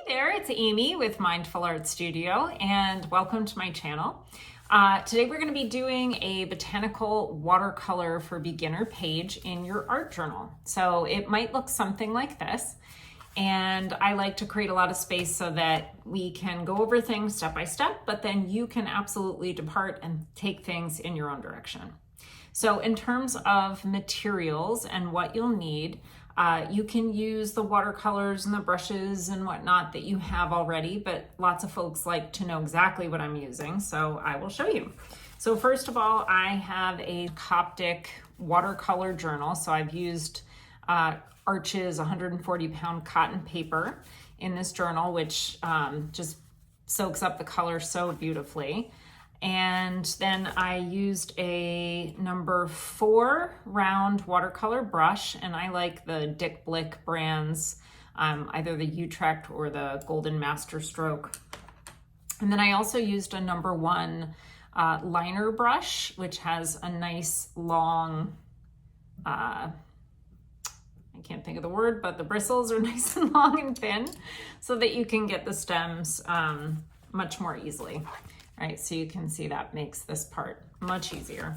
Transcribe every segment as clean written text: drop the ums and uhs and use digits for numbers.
there, it's Amy with Mindful Art Studio, and welcome to my channel. Today we're going to be doing a botanical watercolor for beginner page in your art journal. So it might look something like this, and I like to create a lot of space so that we can go over things step by step, but then you can absolutely depart and take things in your own direction. So in terms of materials and what you'll need, you can use the watercolors and the brushes and whatnot that you have already, but lots of folks like to know exactly what I'm using, so I will show you. So first of all, I have a Coptic watercolor journal. So I've used Arches 140-pound cotton paper in this journal, which just soaks up the color so beautifully. And then I used a number 4 round watercolor brush, and I like the Dick Blick brands, either the Utrecht or the Golden Master Stroke. And then I also used a number 1 liner brush, which has a nice long, I can't think of the word, but the bristles are nice and long and thin so that you can get the stems much more easily. Right, so you can see that makes this part much easier.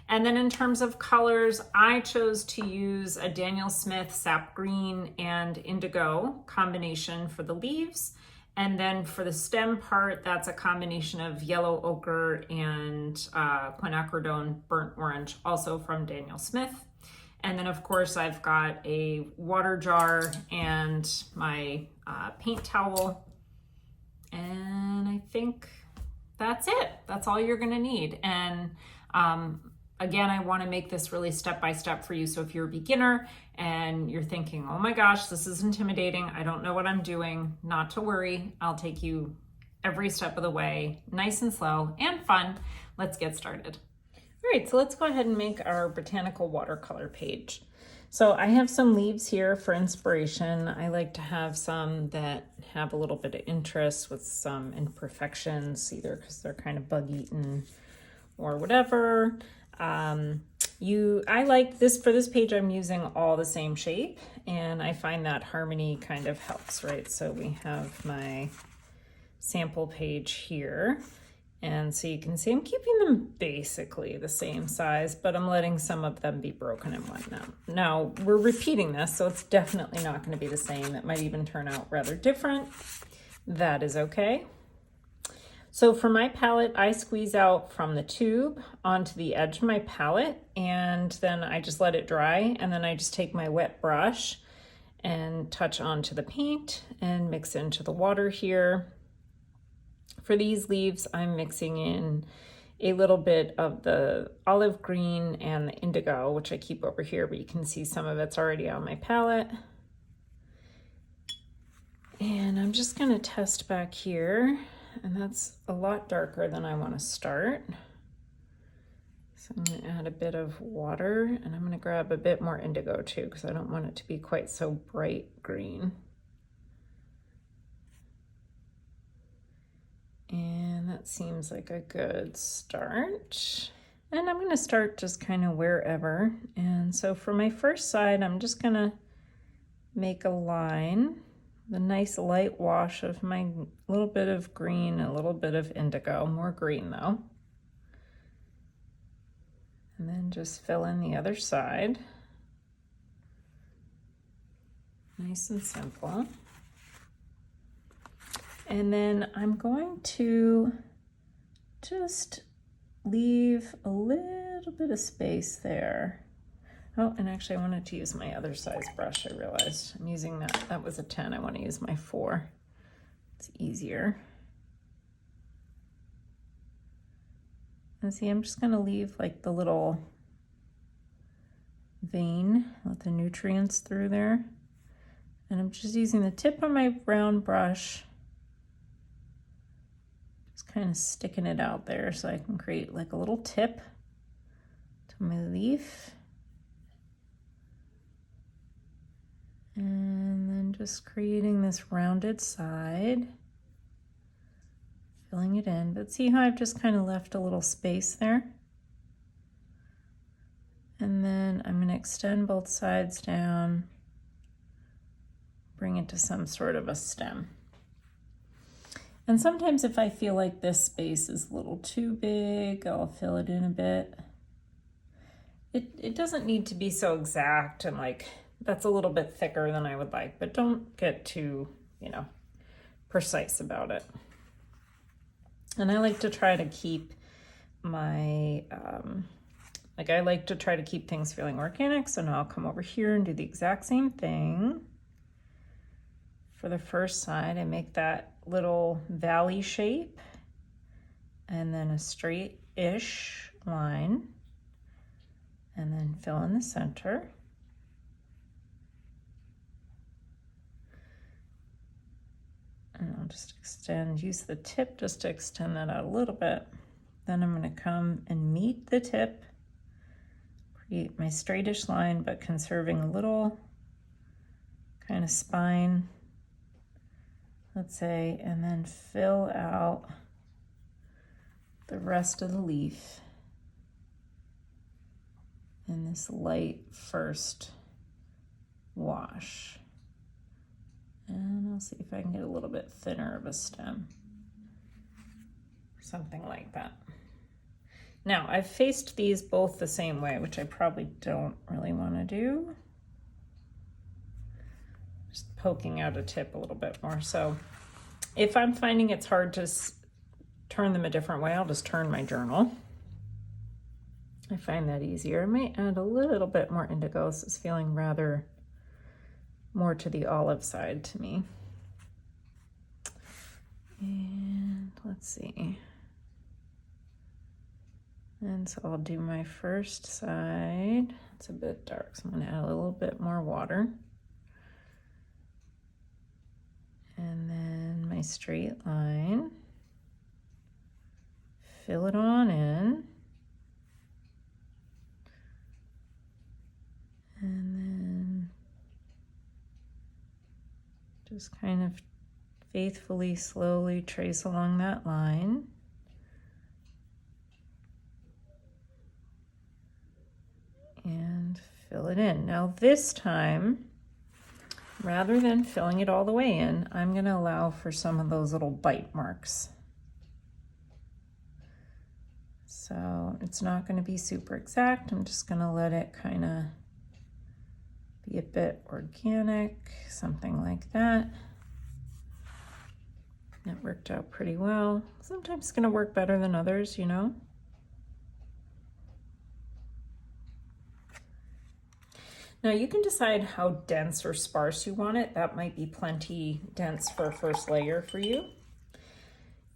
And then in terms of colors, I chose to use a Daniel Smith sap green and indigo combination for the leaves. And then for the stem part, that's a combination of yellow ochre and Quinacridone burnt orange, also from Daniel Smith. And then of course I've got a water jar and my paint towel. And I think that's it. That's all you're gonna need. And again, I wanna make this really step-by-step for you. So if you're a beginner and you're thinking, oh my gosh, this is intimidating, I don't know what I'm doing, not to worry. I'll take you every step of the way, nice and slow and fun. Let's get started. All right, so let's go ahead and make our botanical watercolor page. So I have some leaves here for inspiration. I like to have some that have a little bit of interest with some imperfections, either because they're kind of bug-eaten or whatever. I like this, for this page, I'm using all the same shape, and I find that harmony kind of helps, right? So we have my sample page here. And so you can see I'm keeping them basically the same size, but I'm letting some of them be broken and whatnot. Now we're repeating this, so it's definitely not going to be the same. It might even turn out rather different. That is okay. So for my palette, I squeeze out from the tube onto the edge of my palette, and then I just let it dry. And then I just take my wet brush and touch onto the paint and mix into the water here. For these leaves, I'm mixing in a little bit of the olive green and the indigo, which I keep over here, but you can see some of it's already on my palette. And I'm just gonna test back here, and that's a lot darker than I wanna start. So I'm gonna add a bit of water, and I'm gonna grab a bit more indigo too, because I don't want it to be quite so bright green. And that seems like a good start. And I'm going to start just kind of wherever. And so for my first side, I'm just going to make a line, the nice light wash of my little bit of green, a little bit of indigo, more green though. And then just fill in the other side. Nice and simple. And then I'm going to just leave a little bit of space there. Oh, and actually I wanted to use my other size brush, I realized. I'm using that, that was a 10, I want to use my 4. It's easier. And see, I'm just gonna leave like the little vein, let the nutrients through there. And I'm just using the tip of my round brush, kind of sticking it out there so I can create like a little tip to my leaf. And then just creating this rounded side, filling it in. But see how I've just kind of left a little space there? And then I'm going to extend both sides down, bring it to some sort of a stem. And sometimes if I feel like this space is a little too big, I'll fill it in a bit. It doesn't need to be so exact, and like that's a little bit thicker than I would like, but don't get too, you know, precise about it. And I like to try to keep my, I like to try to keep things feeling organic. So now I'll come over here and do the exact same thing. For the first side, I make that little valley shape and then a straight-ish line, and then fill in the center. And I'll just use the tip just to extend that out a little bit. Then I'm going to come and meet the tip, create my straightish line, but conserving a little kind of spine, let's say, and then fill out the rest of the leaf in this light first wash. And I'll see if I can get a little bit thinner of a stem. Something like that. Now, I've faced these both the same way, which I probably don't really want to do. Just poking out a tip a little bit more. So if I'm finding it's hard to turn them a different way, I'll just turn my journal. I find that easier. I may add a little bit more indigo. This is feeling rather more to the olive side to me. And let's see. And so I'll do my first side. It's a bit dark, so I'm going to add a little bit more water. And then my straight line. Fill it on in. And then just kind of faithfully, slowly trace along that line. And fill it in. Now this time, rather than filling it all the way in, I'm going to allow for some of those little bite marks. So it's not going to be super exact. I'm just going to let it kind of be a bit organic, something like that. That worked out pretty well. Sometimes it's going to work better than others, you know. Now you can decide how dense or sparse you want it. That might be plenty dense for a first layer for you.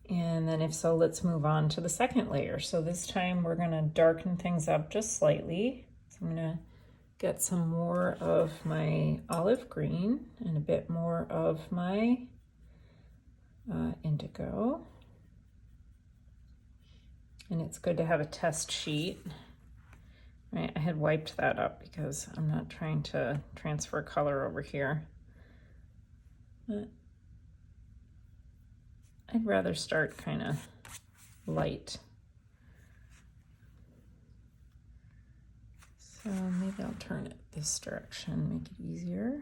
And then if so, let's move on to the second layer. So this time we're going to darken things up just slightly. So I'm going to get some more of my olive green and a bit more of my indigo. And it's good to have a test sheet. Right, I had wiped that up because I'm not trying to transfer color over here. But I'd rather start kind of light. So maybe I'll turn it this direction, make it easier.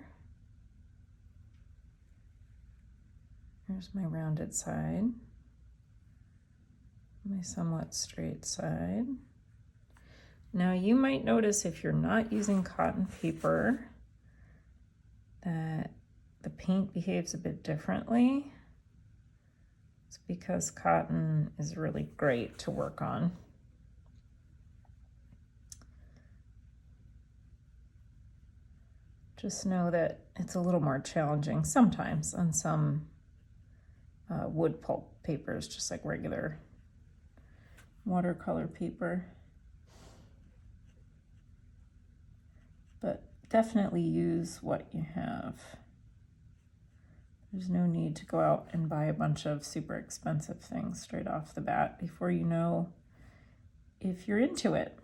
Here's my rounded side, my somewhat straight side. Now you might notice if you're not using cotton paper that the paint behaves a bit differently. It's because cotton is really great to work on. Just know that it's a little more challenging sometimes on some wood pulp papers, just like regular watercolor paper. But definitely use what you have. There's no need to go out and buy a bunch of super expensive things straight off the bat before you know if you're into it.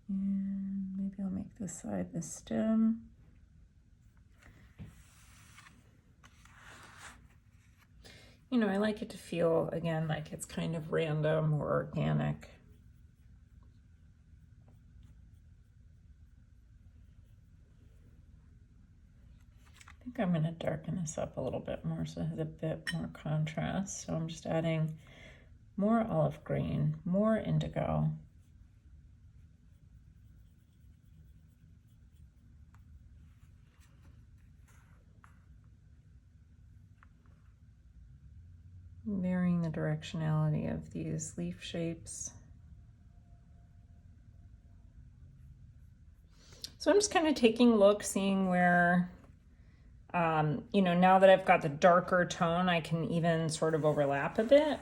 And maybe I'll make this side the stem. You know, I like it to feel, again, like it's kind of random or organic. I think I'm going to darken this up a little bit more so it has a bit more contrast. So I'm just adding more olive green, more indigo. Varying the directionality of these leaf shapes. So I'm just kind of taking a look, seeing where, you know, now that I've got the darker tone, I can even sort of overlap a bit.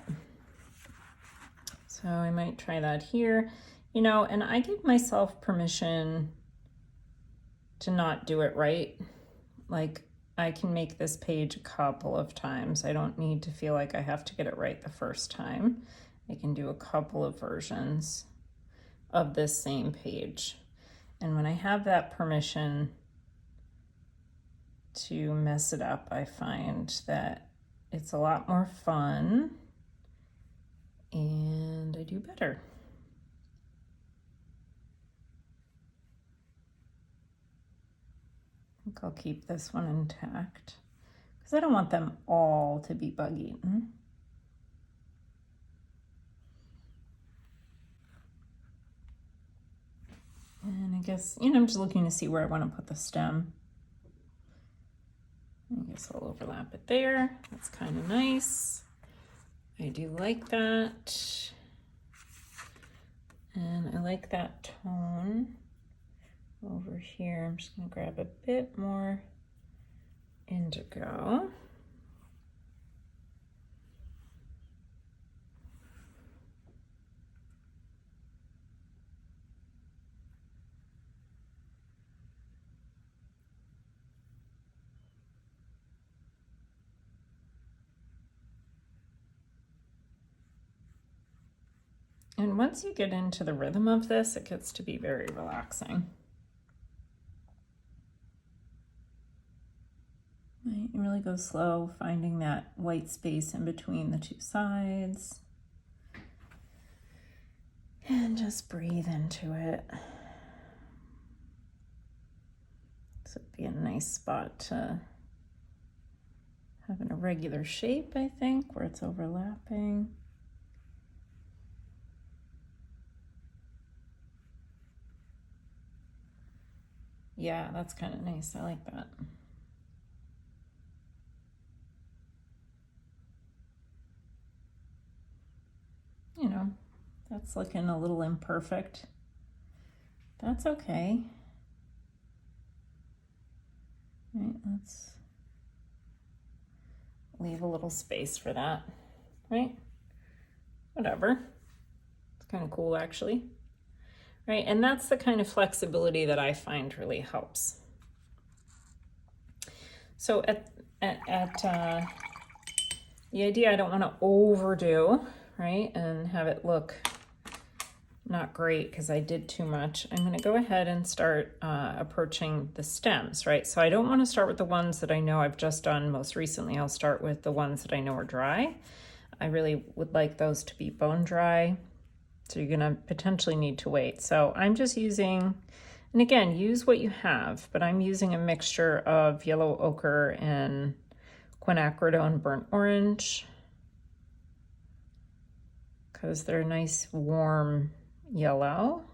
So I might try that here, you know, and I give myself permission to not do it right. Like, I can make this page a couple of times. I don't need to feel like I have to get it right the first time. I can do a couple of versions of this same page. And when I have that permission to mess it up, I find that it's a lot more fun and I do better. I think I'll keep this one intact because I don't want them all to be bug eaten. And I guess, you know, I'm just looking to see where I want to put the stem. I guess I'll overlap it there. That's kind of nice. I do like that. And I like that tone over here. I'm just going to grab a bit more indigo. And once you get into the rhythm of this, it gets to be very relaxing. Right, you really go slow, finding that white space in between the two sides. And just breathe into it. This would be a nice spot to have an irregular shape, I think, where it's overlapping. Yeah, that's kind of nice. I like that. You know, that's looking a little imperfect. That's okay. Right, let's leave a little space for that, right? Whatever. It's kind of cool, actually. Right, and that's the kind of flexibility that I find really helps. So the idea, I don't want to overdo, right, and have it look not great because I did too much. I'm going to go ahead and start approaching the stems, right? So I don't want to start with the ones that I know I've just done most recently. I'll start with the ones that I know are dry. I really would like those to be bone dry. So you're going to potentially need to wait. So I'm just using, and again, use what you have, but I'm using a mixture of yellow ochre and quinacridone burnt orange because they're nice warm yellow.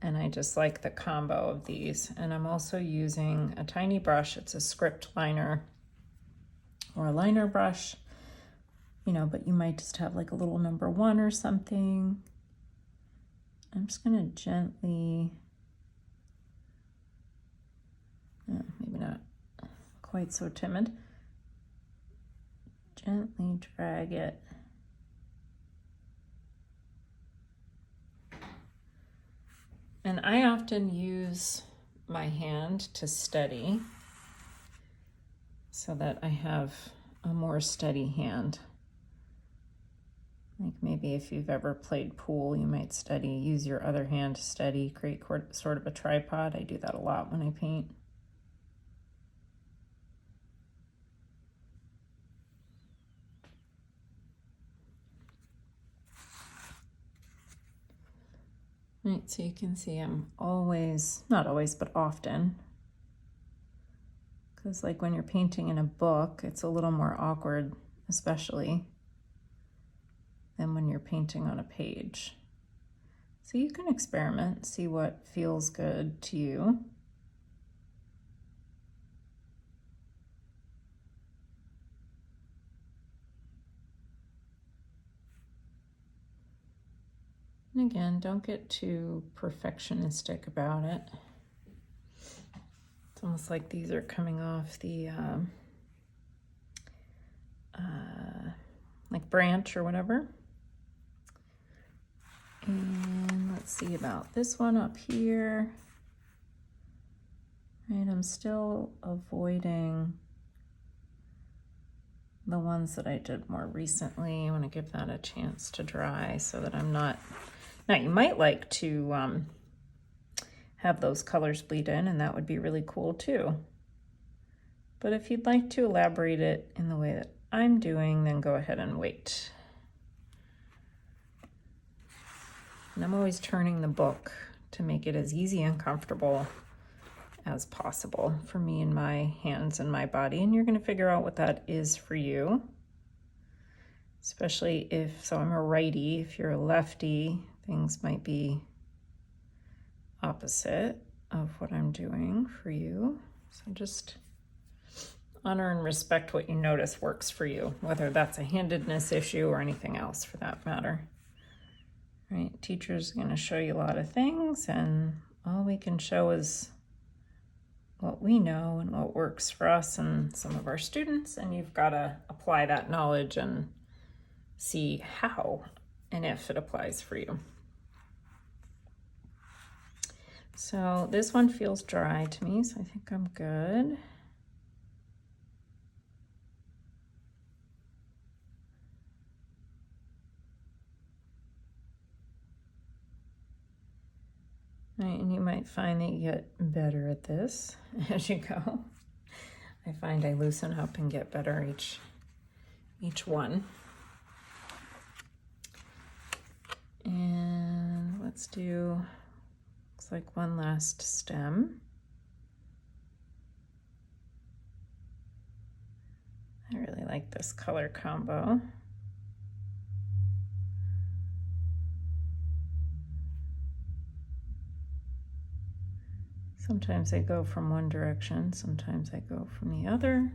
And I just like the combo of these. And I'm also using a tiny brush. It's a script liner or a liner brush. You know, but you might just have like a little number 1 or something. I'm just going to gently, maybe not quite so timid, gently drag it. And I often use my hand to steady so that I have a more steady hand. Like maybe if you've ever played pool, you might use your other hand to steady, create sort of a tripod. I do that a lot when I paint. Right, so you can see I'm always, not always, but often Because like when you're painting in a book, it's a little more awkward, especially than when you're painting on a page. So you can experiment, see what feels good to you. And again, don't get too perfectionistic about it. It's almost like these are coming off the like branch or whatever. And let's see about this one up here. Right, I'm still avoiding the ones that I did more recently. I want to give that a chance to dry so that I'm not. Now you might like to have those colors bleed in, and that would be really cool too. But if you'd like to elaborate it in the way that I'm doing, then go ahead and wait. And I'm always turning the book to make it as easy and comfortable as possible for me and my hands and my body. And you're going to figure out what that is for you. Especially if, so I'm a righty, if you're a lefty, things might be opposite of what I'm doing for you. So just honor and respect what you notice works for you, whether that's a handedness issue or anything else for that matter. Right, teacher's going to show you a lot of things, and all we can show is what we know and what works for us and some of our students, and you've got to apply that knowledge and see how and if it applies for you. So this one feels dry to me, so I think I'm good. Right, and you might find that you get better at this as you go. I find I loosen up and get better each one. And let's do, looks like one last stem. I really like this color combo. Sometimes I go from one direction, sometimes I go from the other.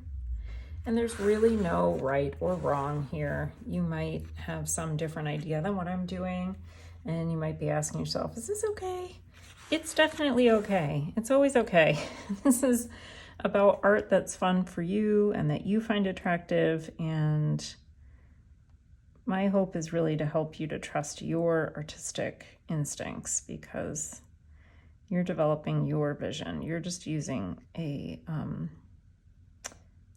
And there's really no right or wrong here. You might have some different idea than what I'm doing, and you might be asking yourself, is this okay? It's definitely okay. It's always okay. This is about art that's fun for you and that you find attractive, and my hope is really to help you to trust your artistic instincts, because you're developing your vision. You're just using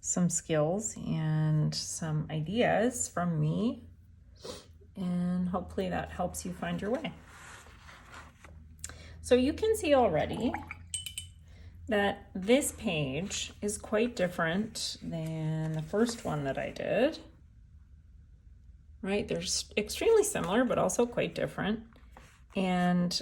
some skills and some ideas from me, and hopefully that helps you find your way. So you can see already that this page is quite different than the first one that I did. Right? They're extremely similar, but also quite different. And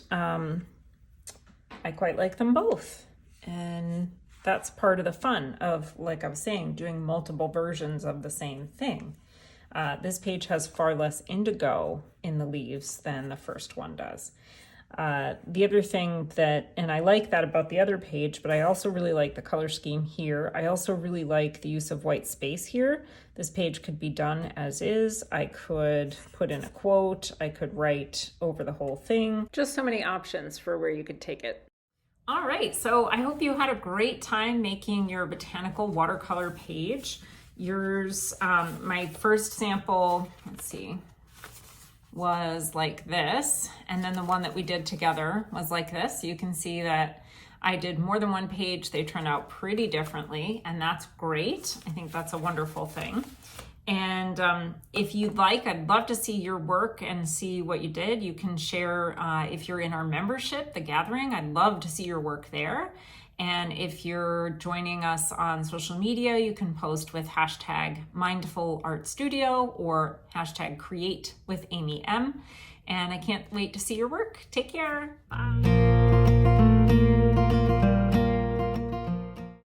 I quite like them both, and that's part of the fun of, like I was saying, doing multiple versions of the same thing. This page has far less indigo in the leaves than the first one does. The other thing that, and I like that about the other page, but I also really like the color scheme here. I also really like the use of white space here. This page could be done as is. I could put in a quote. I could write over the whole thing. Just so many options for where you could take it. All right, so I hope you had a great time making your botanical watercolor page. Yours, my first sample, let's see, was like this, and then the one that we did together was like this. You can see that I did more than one page. They turned out pretty differently, and that's great. I think that's a wonderful thing. And if you'd like, I'd love to see your work and see what you did. You can share if you're in our membership, the gathering. I'd love to see your work there. And if you're joining us on social media, you can post with hashtag Mindful Art Studio or hashtag Create with Amy M. And I can't wait to see your work. Take care. Bye.